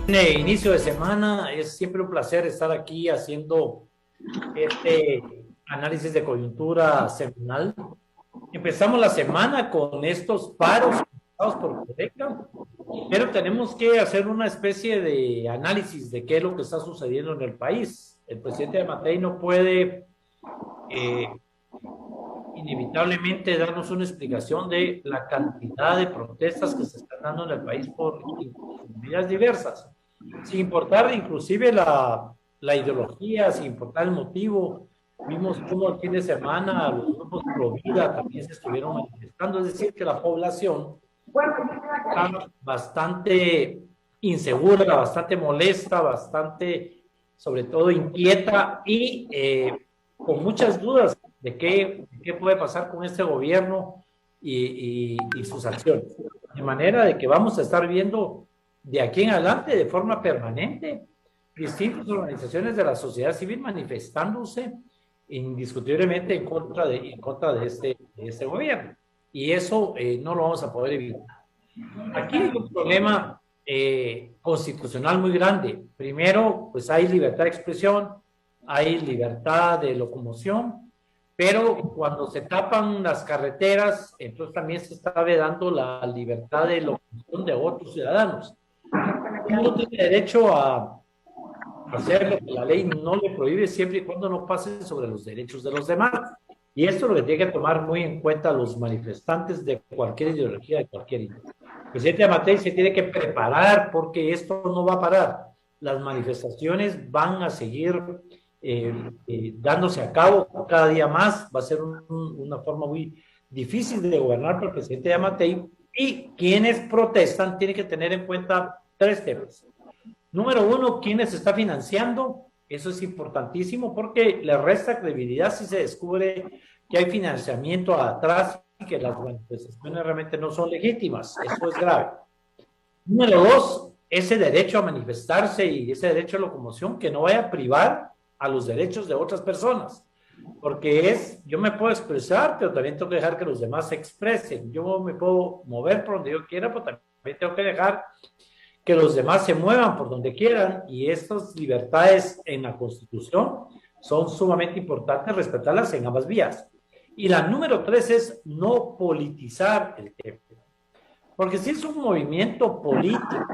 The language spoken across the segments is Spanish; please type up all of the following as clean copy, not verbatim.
Inicio de semana, es siempre un placer estar aquí haciendo este análisis de coyuntura semanal. Empezamos la semana con estos paros por Codeca, pero tenemos que hacer una especie de análisis de qué es lo que está sucediendo en el país. El presidente Matei no puede eh, inevitablemente darnos una explicación de la cantidad de protestas que se están dando en el país por medidas diversas, sin importar inclusive la ideología, sin importar el motivo. Vimos cómo el fin de semana los grupos pro vida también se estuvieron manifestando, es decir, que la población está bastante insegura, bastante molesta, bastante, sobre todo, inquieta y con muchas dudas de qué puede pasar con este gobierno y sus acciones. De manera de que vamos a estar viendo de aquí en adelante, de forma permanente, distintas organizaciones de la sociedad civil manifestándose indiscutiblemente en contra de este gobierno. Y eso no lo vamos a poder evitar. Aquí hay un problema constitucional muy grande. Primero, pues hay libertad de expresión, hay libertad de locomoción, pero cuando se tapan las carreteras, entonces también se está vedando la libertad de locomoción de otros ciudadanos. Uno tiene derecho a hacer lo que la ley no le prohíbe siempre y cuando no pase sobre los derechos de los demás. Y esto es lo que tiene que tomar muy en cuenta los manifestantes de cualquier ideología, de cualquier índole. El presidente Amatei se tiene que preparar porque esto no va a parar. Las manifestaciones van a seguir dándose a cabo cada día más. Va a ser una forma muy difícil de gobernar para el presidente Amatei. Y quienes protestan tienen que tener en cuenta tres temas. Número uno, ¿quiénes está financiando? Eso es importantísimo porque le resta credibilidad si se descubre que hay financiamiento atrás y que las manifestaciones realmente no son legítimas. Eso es grave. Número dos, ese derecho a manifestarse y ese derecho a locomoción que no vaya a privar a los derechos de otras personas. Porque yo me puedo expresar, pero también tengo que dejar que los demás se expresen. Yo me puedo mover por donde yo quiera, pero también tengo que dejar que los demás se muevan por donde quieran, y estas libertades en la Constitución son sumamente importantes respetarlas en ambas vías. Y la número tres es no politizar el tema. Porque si es un movimiento político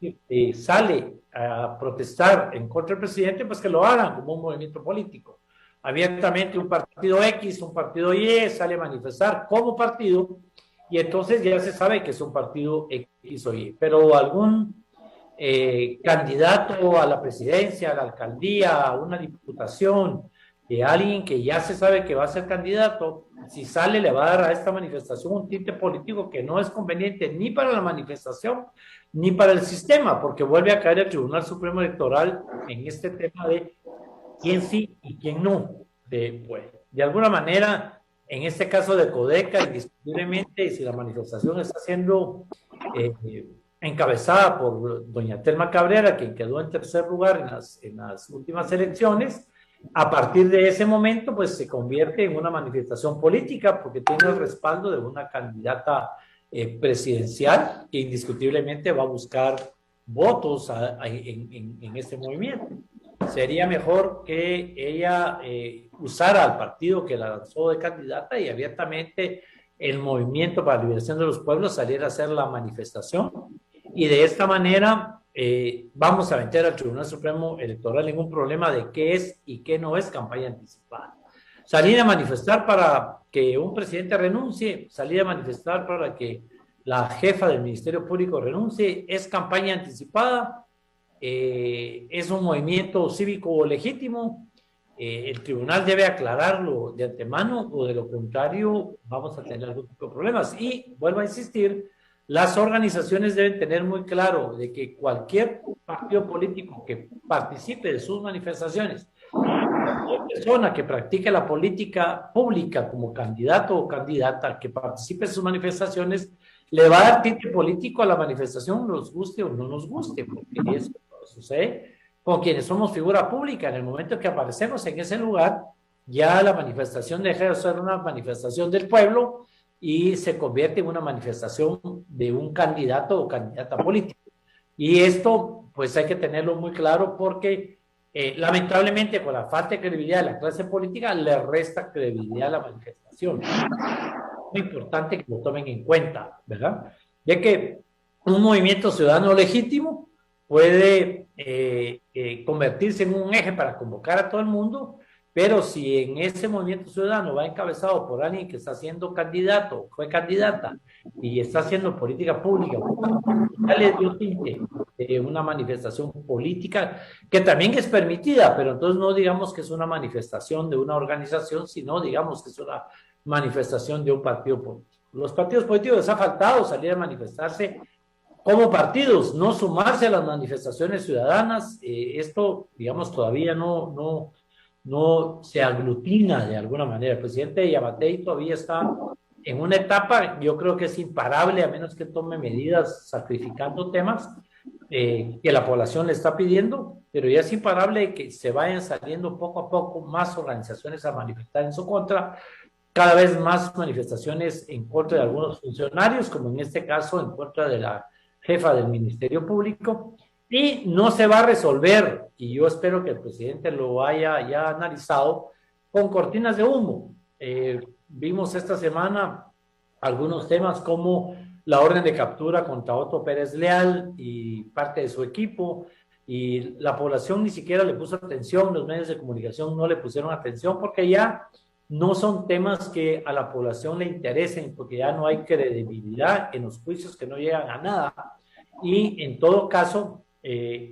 que sale a protestar en contra del presidente, pues que lo hagan como un movimiento político. Abiertamente un partido X, un partido Y sale a manifestar como partido, y entonces ya se sabe que es un partido X o Y. Pero algún candidato a la presidencia, a la alcaldía, a una diputación, alguien que ya se sabe que va a ser candidato, si sale le va a dar a esta manifestación un tinte político que no es conveniente ni para la manifestación ni para el sistema, porque vuelve a caer el Tribunal Supremo Electoral en este tema de quién sí y quién no. De alguna manera, en este caso de Codeca, indiscutiblemente, si la manifestación está siendo encabezada por doña Telma Cabrera, quien quedó en tercer lugar en las últimas elecciones, a partir de ese momento, pues se convierte en una manifestación política porque tiene el respaldo de una candidata presidencial que indiscutiblemente va a buscar votos en este movimiento. Sería mejor que ella usara al partido que la lanzó de candidata y abiertamente el Movimiento para la Liberación de los Pueblos saliera a hacer la manifestación, y de esta manera vamos a meter al Tribunal Supremo Electoral en un problema de qué es y qué no es campaña anticipada. Salir a manifestar para que un presidente renuncie, salir a manifestar para que la jefa del Ministerio Público renuncie, es campaña anticipada. Es un movimiento cívico legítimo. El tribunal debe aclararlo de antemano, o de lo contrario vamos a tener algún tipo de problemas. Y vuelvo a insistir, las organizaciones deben tener muy claro de que cualquier partido político que participe de sus manifestaciones, cualquier persona que practique la política pública como candidato o candidata que participe en sus manifestaciones, le va a dar tinte político a la manifestación, nos guste o no nos guste, porque eso sucede con quienes somos figura pública. En el momento que aparecemos en ese lugar, ya la manifestación deja de ser una manifestación del pueblo y se convierte en una manifestación de un candidato o candidata política. Y esto, pues hay que tenerlo muy claro porque lamentablemente con la falta de credibilidad de la clase política le resta credibilidad a la manifestación. Muy importante que lo tomen en cuenta, ¿verdad? Ya que un movimiento ciudadano legítimo puede convertirse en un eje para convocar a todo el mundo, pero si en ese movimiento ciudadano va encabezado por alguien que está siendo candidato, fue candidata y está haciendo política pública, ya le dio tinte de una manifestación política que también es permitida, pero entonces no digamos que es una manifestación de una organización, sino digamos que es una manifestación de un partido político. Los partidos políticos les ha faltado salir a manifestarse como partidos, no sumarse a las manifestaciones ciudadanas. Esto, digamos, todavía no se aglutina de alguna manera. El presidente Yamatei todavía está en una etapa, yo creo que es imparable, a menos que tome medidas sacrificando temas que la población le está pidiendo, pero ya es imparable que se vayan saliendo poco a poco más organizaciones a manifestar en su contra, cada vez más manifestaciones en contra de algunos funcionarios, como en este caso en contra de la jefa del Ministerio Público, y no se va a resolver, y yo espero que el presidente lo haya ya analizado, con cortinas de humo. Vimos esta semana algunos temas como la orden de captura contra Otto Pérez Leal y parte de su equipo, y la población ni siquiera le puso atención, los medios de comunicación no le pusieron atención porque ya no son temas que a la población le interesen, porque ya no hay credibilidad en los juicios que no llegan a nada. Y en todo caso,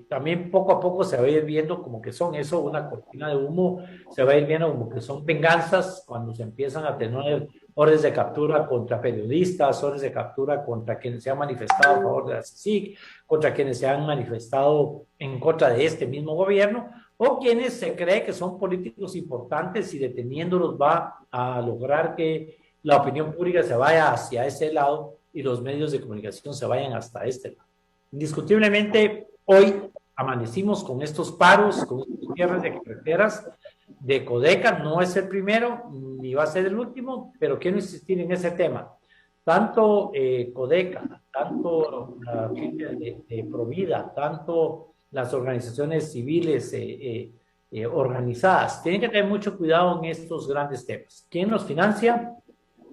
también poco a poco se va a ir viendo como que son eso, una cortina de humo, se va a ir viendo como que son venganzas cuando se empiezan a tener órdenes de captura contra periodistas, órdenes de captura contra quienes se han manifestado a favor de la CICIG, contra quienes se han manifestado en contra de este mismo gobierno, o quienes se cree que son políticos importantes y deteniéndolos va a lograr que la opinión pública se vaya hacia ese lado y los medios de comunicación se vayan hasta este lado. Indiscutiblemente, hoy amanecimos con estos paros, con estos cierres de carreteras de Codeca, no es el primero ni va a ser el último, pero quiero insistir en ese tema. Tanto Codeca, tanto la gente de Provida, tanto las organizaciones civiles organizadas, tienen que tener mucho cuidado en estos grandes temas. ¿Quién los financia?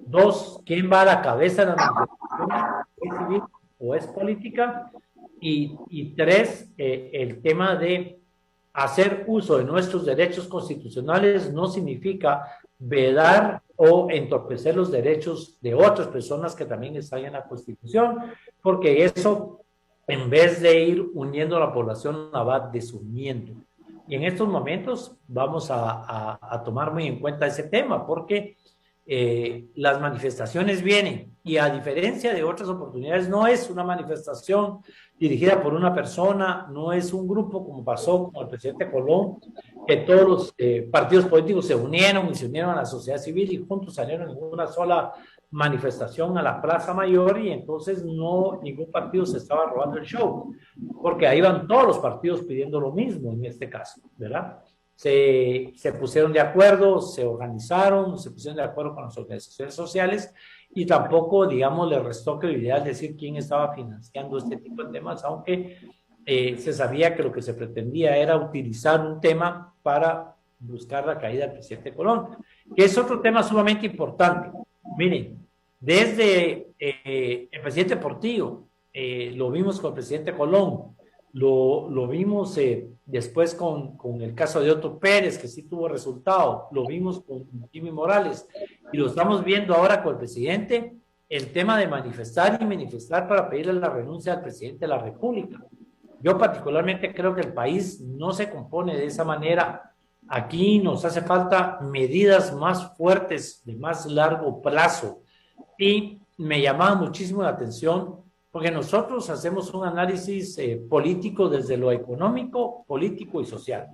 Dos, ¿quién va a la cabeza de la manifestación? ¿Es civil o es política? Y tres, el tema de hacer uso de nuestros derechos constitucionales no significa vedar o entorpecer los derechos de otras personas que también están en la Constitución, porque eso, en vez de ir uniendo a la población, la va desuniendo. Y en estos momentos vamos a tomar muy en cuenta ese tema, porque las manifestaciones vienen y a diferencia de otras oportunidades no es una manifestación dirigida por una persona, no es un grupo como pasó con el presidente Colón, que todos los partidos políticos se unieron y se unieron a la sociedad civil y juntos salieron en una sola manifestación a la Plaza Mayor y entonces ningún partido se estaba robando el show, porque ahí van todos los partidos pidiendo lo mismo en este caso, ¿verdad? Se pusieron de acuerdo, se organizaron, se pusieron de acuerdo con las organizaciones sociales y tampoco, digamos, le restó credibilidad al decir quién estaba financiando este tipo de temas, aunque se sabía que lo que se pretendía era utilizar un tema para buscar la caída del presidente Colón, que es otro tema sumamente importante. Miren, desde el presidente Portillo, lo vimos con el presidente Colón, lo vimos después con el caso de Otto Pérez, que sí tuvo resultado, lo vimos con Jimmy Morales, y lo estamos viendo ahora con el presidente, el tema de manifestar y manifestar para pedirle la renuncia al presidente de la República. Yo particularmente creo que el país no se compone de esa manera. Aquí nos hace falta medidas más fuertes, de más largo plazo, y me llamaba muchísimo la atención porque nosotros hacemos un análisis político desde lo económico, político y social.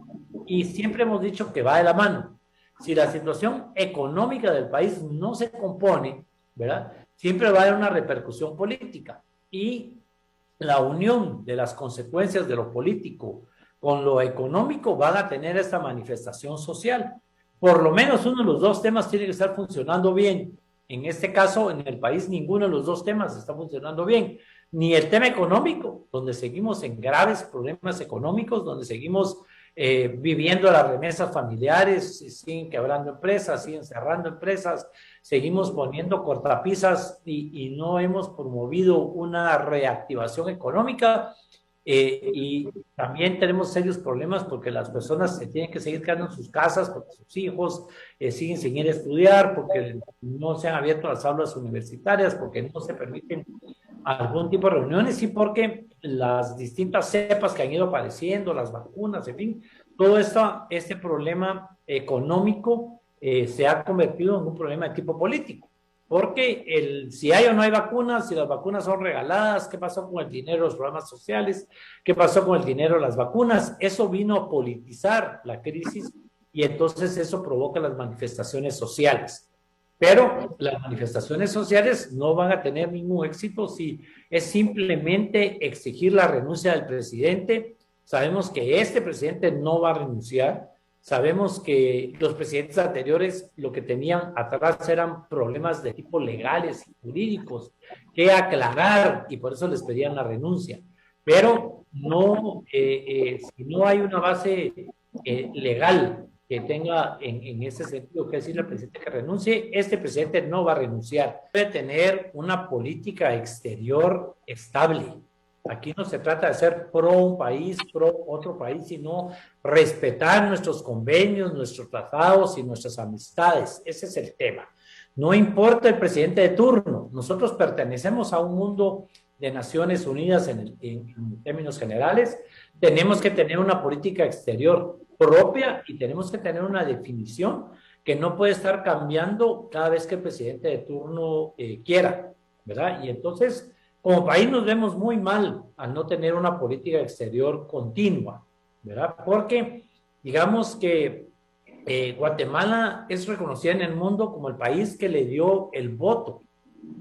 Y siempre hemos dicho que va de la mano. Si la situación económica del país no se compone, ¿verdad? Siempre va a haber una repercusión política. Y la unión de las consecuencias de lo político con lo económico van a tener esta manifestación social. Por lo menos uno de los dos temas tiene que estar funcionando bien. En este caso, en el país, ninguno de los dos temas está funcionando bien. ni el tema económico, donde seguimos en graves problemas económicos, donde seguimos viviendo las remesas familiares, siguen quebrando empresas, siguen cerrando empresas, seguimos poniendo cortapisas y no hemos promovido una reactivación económica. Y también tenemos serios problemas porque las personas se tienen que seguir quedando en sus casas, porque sus hijos siguen sin ir a estudiar, porque no se han abierto las aulas universitarias, porque no se permiten algún tipo de reuniones y porque las distintas cepas que han ido apareciendo, las vacunas, en fin, todo este problema económico se ha convertido en un problema de tipo político. Porque si hay o no hay vacunas, si las vacunas son regaladas, ¿qué pasó con el dinero de los programas sociales? ¿Qué pasó con el dinero de las vacunas? Eso vino a politizar la crisis y entonces eso provoca las manifestaciones sociales. Pero las manifestaciones sociales no van a tener ningún éxito si es simplemente exigir la renuncia del presidente. Sabemos que este presidente no va a renunciar. Sabemos que los presidentes anteriores lo que tenían atrás eran problemas de tipo legales y jurídicos que aclarar y por eso les pedían la renuncia. Pero no, si no hay una base legal que tenga en ese sentido que decirle al presidente que renuncie, este presidente no va a renunciar. Debe tener una política exterior estable. Aquí no se trata de ser pro un país, pro otro país, sino respetar nuestros convenios, nuestros tratados y nuestras amistades. Ese es el tema. No importa el presidente de turno, nosotros pertenecemos a un mundo de Naciones Unidas en términos generales. Tenemos que tener una política exterior propia y tenemos que tener una definición que no puede estar cambiando cada vez que el presidente de turno quiera, ¿verdad? Y entonces, como país nos vemos muy mal al no tener una política exterior continua, ¿verdad? Porque digamos que Guatemala es reconocida en el mundo como el país que le dio el voto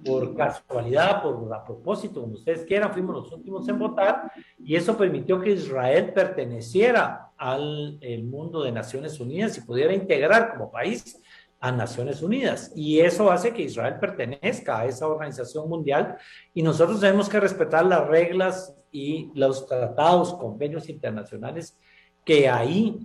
por casualidad, a propósito, como ustedes quieran, fuimos los últimos en votar y eso permitió que Israel perteneciera al mundo de Naciones Unidas y pudiera integrar como país a Naciones Unidas. Y eso hace que Israel pertenezca a esa organización mundial y nosotros tenemos que respetar las reglas y los tratados, convenios internacionales que ahí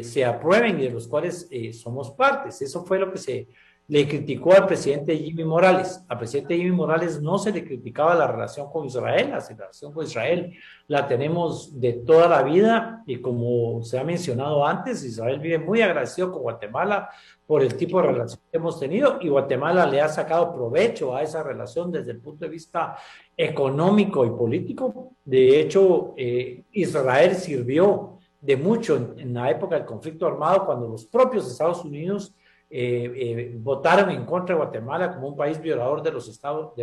se aprueben y de los cuales somos partes. Eso fue lo que le criticó al presidente Jimmy Morales. Al presidente Jimmy Morales no se le criticaba la relación con Israel. La relación con Israel la tenemos de toda la vida y como se ha mencionado antes, Israel vive muy agradecido con Guatemala por el tipo de relación que hemos tenido y Guatemala le ha sacado provecho a esa relación desde el punto de vista económico y político. De hecho, Israel sirvió de mucho en la época del conflicto armado cuando los propios Estados Unidos votaron en contra de Guatemala como un país violador de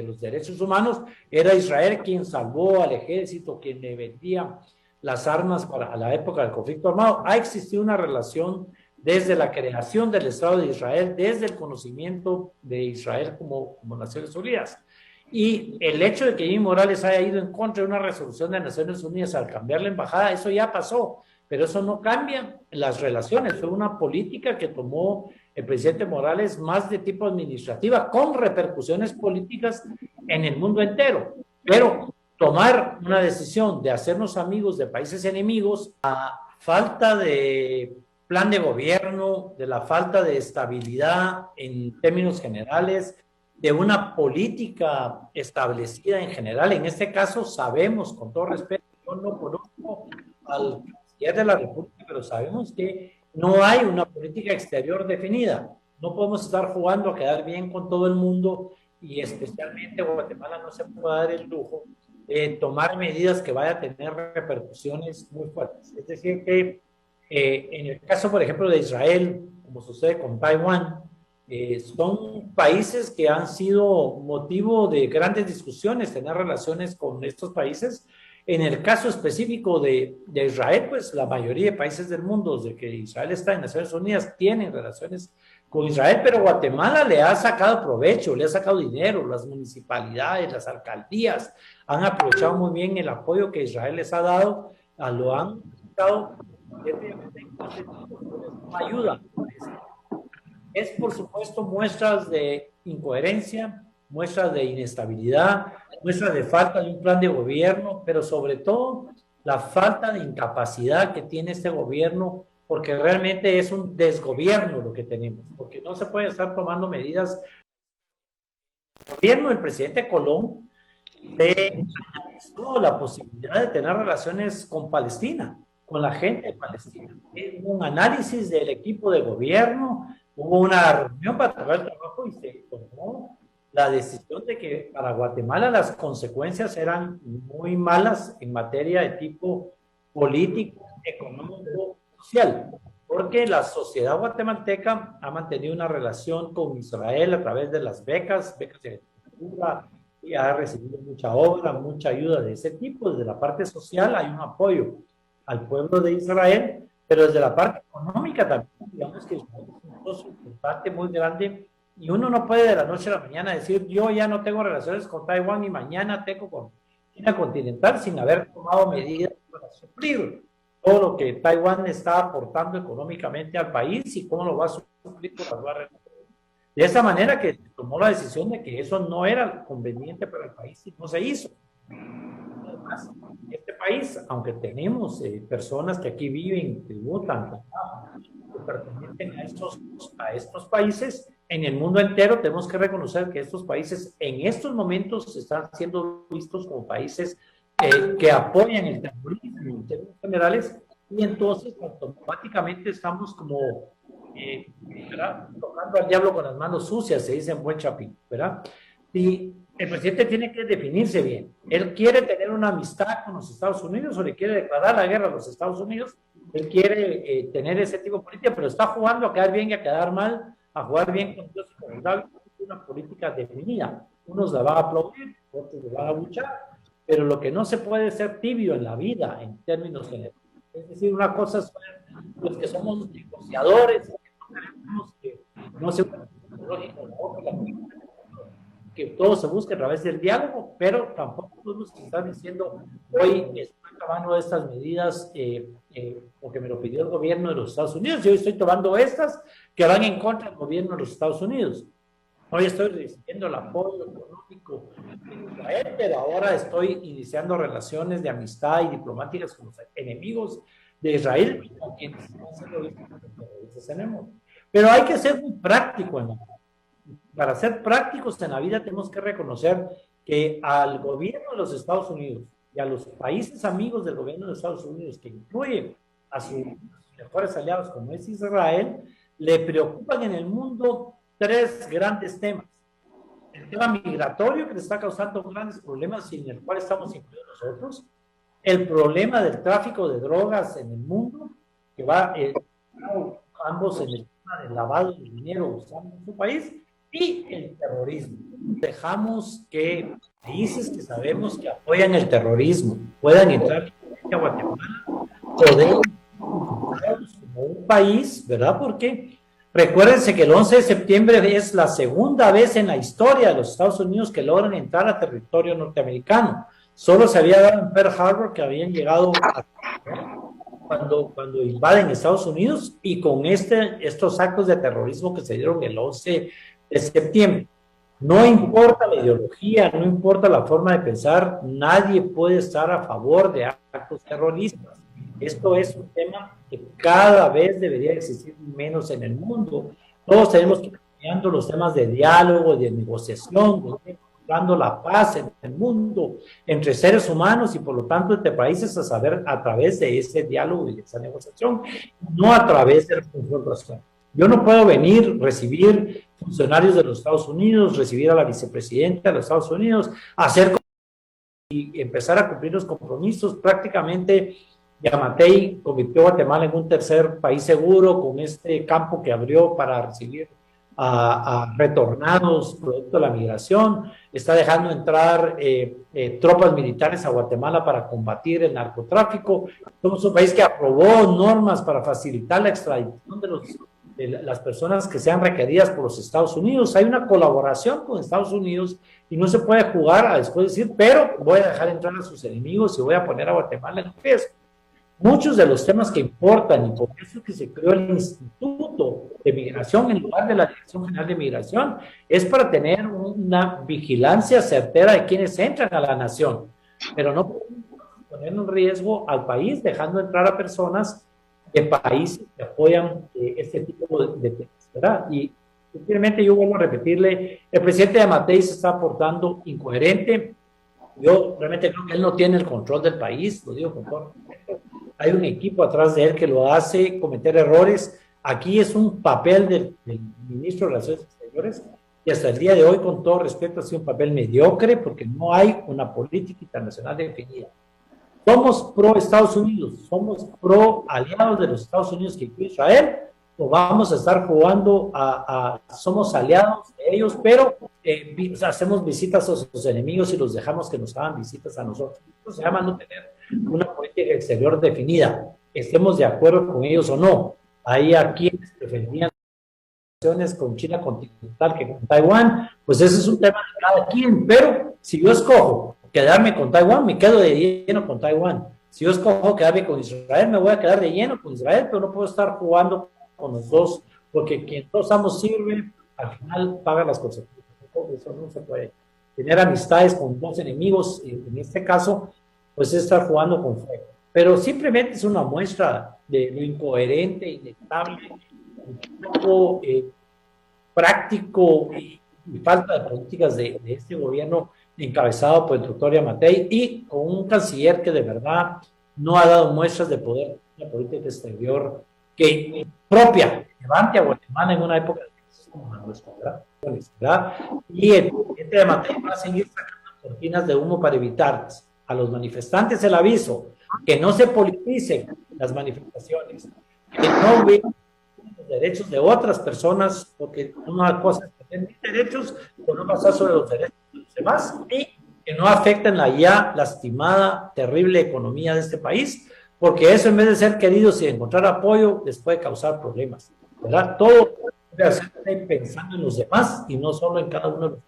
los derechos humanos. Era Israel quien salvó al ejército, quien le vendía las armas para la época del conflicto armado. Ha existido una relación desde la creación del Estado de Israel, desde el conocimiento de Israel como Naciones Unidas. Y el hecho de que Jimmy Morales haya ido en contra de una resolución de Naciones Unidas al cambiar la embajada, eso ya pasó, pero eso no cambia las relaciones. Fue una política que tomó el presidente Morales más de tipo administrativa, con repercusiones políticas en el mundo entero. Pero tomar una decisión de hacernos amigos de países enemigos, a falta de plan de gobierno, de la falta de estabilidad en términos generales, de una política establecida en general. En este caso sabemos, con todo respeto, yo no conozco al canciller de la República, pero sabemos que no hay una política exterior definida. No podemos estar jugando a quedar bien con todo el mundo y especialmente Guatemala no se puede dar el lujo de tomar medidas que vayan a tener repercusiones muy fuertes. Es decir, que en el caso, por ejemplo, de Israel, como sucede con Taiwán, son países que han sido motivo de grandes discusiones, tener relaciones con estos países. En el caso específico de Israel, pues la mayoría de países del mundo, desde que Israel está en Naciones Unidas, tienen relaciones con Israel, pero Guatemala le ha sacado provecho, le ha sacado dinero, las municipalidades, las alcaldías han aprovechado muy bien el apoyo que Israel les ha dado, lo han dado ayuda. Es por supuesto muestras de incoherencia, muestras de inestabilidad, muestras de falta de un plan de gobierno, pero sobre todo la falta de incapacidad que tiene este gobierno, porque realmente es un desgobierno lo que tenemos, porque no se puede estar tomando medidas. El gobierno del presidente Colón se analizó la posibilidad de tener relaciones con Palestina, con la gente de Palestina. Hubo un análisis del equipo de gobierno, hubo una reunión para trabajar el trabajo y se tomó la decisión de que para Guatemala las consecuencias eran muy malas en materia de tipo político, económico, social, porque la sociedad guatemalteca ha mantenido una relación con Israel a través de las becas de agricultura, y ha recibido mucha obra, mucha ayuda de ese tipo. Desde la parte social hay un apoyo al pueblo de Israel, pero desde la parte económica también, digamos que Israel es un socio importante, muy grande, y uno no puede de la noche a la mañana decir, yo ya no tengo relaciones con Taiwán y mañana tengo con China continental sin haber tomado medidas para suplir todo lo que Taiwán está aportando económicamente al país y cómo lo va a suplir por las barreras. De esa manera que tomó la decisión de que eso no era conveniente para el país y no se hizo. Además, este país, aunque tenemos personas que aquí viven, tributan, que pertenecen a estos países, en el mundo entero tenemos que reconocer que estos países en estos momentos están siendo vistos como países que apoyan el terrorismo en términos generales, y entonces automáticamente estamos como tocando al diablo con las manos sucias, se dice en buen chapín, ¿verdad? Y el presidente tiene que definirse bien. ¿Él quiere tener una amistad con los Estados Unidos o le quiere declarar la guerra a los Estados Unidos? Él quiere tener ese tipo de política, pero está jugando a quedar bien y a quedar mal, a jugar bien con Dios y con el diablo. Una política definida. Unos la van a aplaudir, otros la van a luchar, pero lo que no se puede ser tibio en la vida, en términos generales. Es decir, una cosa son los que somos negociadores, que no se que todo se busque a través del diálogo, pero tampoco podemos estar diciendo hoy estoy tomando estas medidas porque me lo pidió el gobierno de los Estados Unidos, yo estoy tomando estas que van en contra del gobierno de los Estados Unidos. Hoy estoy recibiendo el apoyo económico de Israel, pero ahora estoy iniciando relaciones de amistad y diplomáticas con los enemigos de Israel, con quienes tenemos. Pero hay que ser muy práctico en la vida. Para ser prácticos en la vida tenemos que reconocer que al gobierno de los Estados Unidos y a los países amigos del gobierno de Estados Unidos, que incluye a sus mejores aliados como es Israel, le preocupan en el mundo tres grandes temas. El tema migratorio, que le está causando grandes problemas y en el cual estamos incluidos nosotros. El problema del tráfico de drogas en el mundo, que va ambos en el tema del lavado de dinero usando en su país, y el terrorismo. Dejamos que países que sabemos que apoyan el terrorismo puedan entrar a Guatemala, podemos como un país, ¿verdad? Porque recuérdense que el 11 de septiembre es la segunda vez en la historia de los Estados Unidos que logran entrar a territorio norteamericano. Solo se había dado en Pearl Harbor, que habían llegado cuando invaden Estados Unidos, y con estos actos de terrorismo que se dieron el 11 de septiembre. No importa la ideología, no importa la forma de pensar, nadie puede estar a favor de actos terroristas. Esto es un tema que cada vez debería existir menos en el mundo. Todos tenemos que ir cambiando los temas de diálogo, de negociación, buscando la paz en el mundo entre seres humanos y por lo tanto entre países, a saber a través de ese diálogo y de esa negociación, no a través de la confrontación. Yo no puedo venir, recibir funcionarios de los Estados Unidos, recibir a la vicepresidenta de los Estados Unidos, hacer y empezar a cumplir los compromisos. Prácticamente Yamatei convirtió a Guatemala en un tercer país seguro con este campo que abrió para recibir a retornados producto de la migración. Está dejando entrar tropas militares a Guatemala para combatir el narcotráfico. Somos un país que aprobó normas para facilitar la extradición de las personas que sean requeridas por los Estados Unidos. Hay una colaboración con Estados Unidos y no se puede jugar a después decir, pero voy a dejar entrar a sus enemigos y voy a poner a Guatemala en riesgo. muchos de los temas que importan, y por eso es que se creó el Instituto de Migración en lugar de la Dirección General de Migración, es para tener una vigilancia certera de quienes entran a la nación, pero no poner en riesgo al país dejando entrar a personas de países que apoyan este tipo de temas, ¿verdad? Y simplemente yo vuelvo a repetirle, el presidente Yamatei se está portando incoherente. Yo realmente creo que él no tiene el control del país, lo digo con todo respeto. Hay un equipo atrás de él que lo hace cometer errores. Aquí es un papel del ministro de Relaciones Exteriores y hasta el día de hoy, con todo respeto, ha sido un papel mediocre porque no hay una política internacional definida. Somos pro Estados Unidos, somos pro aliados de los Estados Unidos que incluye Israel, o vamos a estar jugando somos aliados de ellos, pero hacemos visitas a sus enemigos y los dejamos que nos hagan visitas a nosotros. Eso se llama no tener una política exterior definida, estemos de acuerdo con ellos o no. Hay a quienes preferían con China continental que con Taiwán, pues ese es un tema de cada quien, pero si yo escojo quedarme con Taiwán, me quedo de lleno con Taiwán. Si yo escojo quedarme con Israel, me voy a quedar de lleno con Israel, pero no puedo estar jugando con los dos, porque quien dos amos sirve, al final paga las consecuencias. Eso no se puede. Tener amistades con dos enemigos, en este caso, pues es estar jugando con fuego. Pero simplemente es una muestra de lo incoherente, inestable, un poco práctico y falta de políticas de este gobierno encabezado por el doctor Yamatei y con un canciller que de verdad no ha dado muestras de poder la política exterior que propia, levante a Guatemala en una época de crisis como la nuestra, ¿verdad? Y el presidente Yamatei va a seguir sacando cortinas de humo para evitar a los manifestantes el aviso que no se politicen las manifestaciones, que no vean los derechos de otras personas, porque una cosa es tener mis derechos, pero no pasar sobre los derechos de los demás, y que no afecten la ya lastimada, terrible economía de este país, porque eso en vez de ser queridos y encontrar apoyo, les puede causar problemas, ¿verdad? Todo debe hacerse pensando en los demás y no solo en cada uno de los